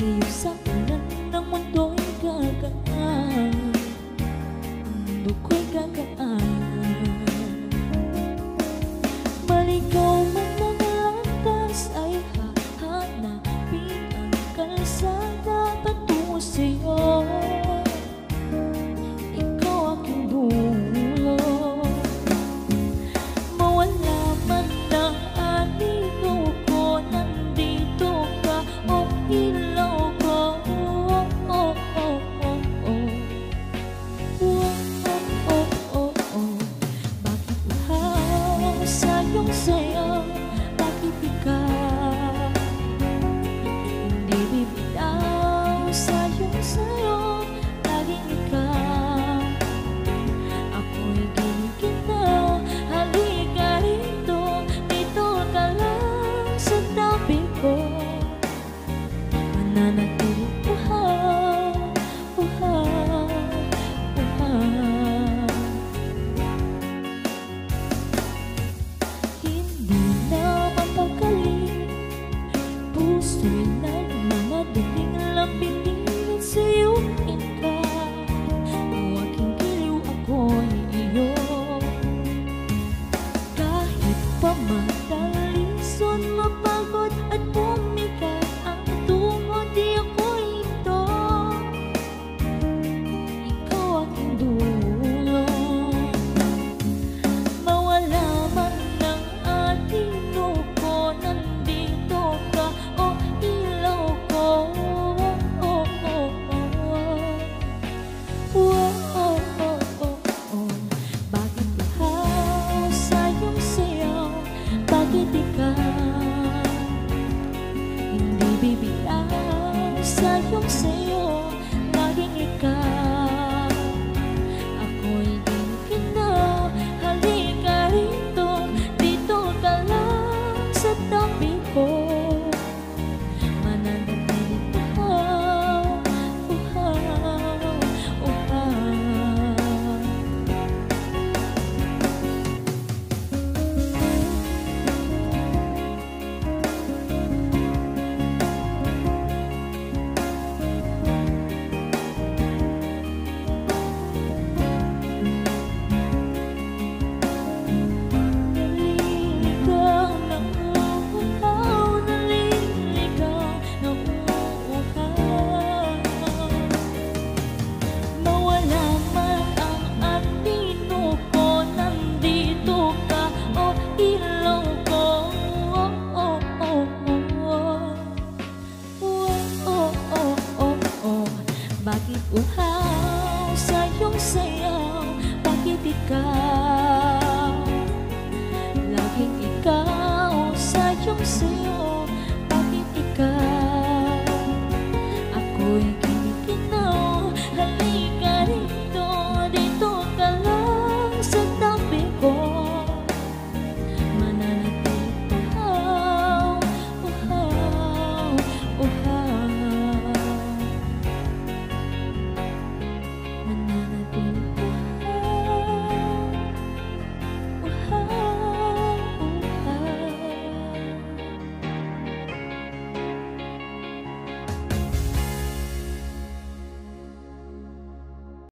Sisiyo sa ulan ng mundo'y gagaan, mundo ko'y gagaan. Maligaw man ang landas ay hahanapin ang kalsada patungo sa'yo. Ikaw aking dulo, mawala man ang anino ko, nandito ka o ilaw ko. Bakit uhaw sa iyong sayaw? Bakit ikaw hindi bibitaw sa iyong sayaw? Laging ikaw, ako'y giniginaw. Halika rito, dito ka lang sa tabi ko. Mananatiling uhaw, uhaw, uhaw. Hindi na mapakali, puso'y nagmamadaling lambitin sa'yo ka. O aking giliw, ako'y iyo. Kahit pa madalisod, mapagod at bumigat ang tuhod, di ako'y ito. Ikaw aking dulo, mawala man ng anino ko, nandito ka o ilaw ko. Bakit uhaw sa iyong sayaw? Bakit ikaw hindi bibitaw sa iyong sayo? Laging ikaw, ako'y giniginaw. Halika rito, dito ka lang sa tabi ko. Mananatiling uhaw, uhaw, uhaw. Naliligaw ng uhaw, naliligaw ng uhaw. Mawala man ang anino ko, nandito ka o ilaw ko. Bakit uhaw sa iyong sayaw? Bakit ikaw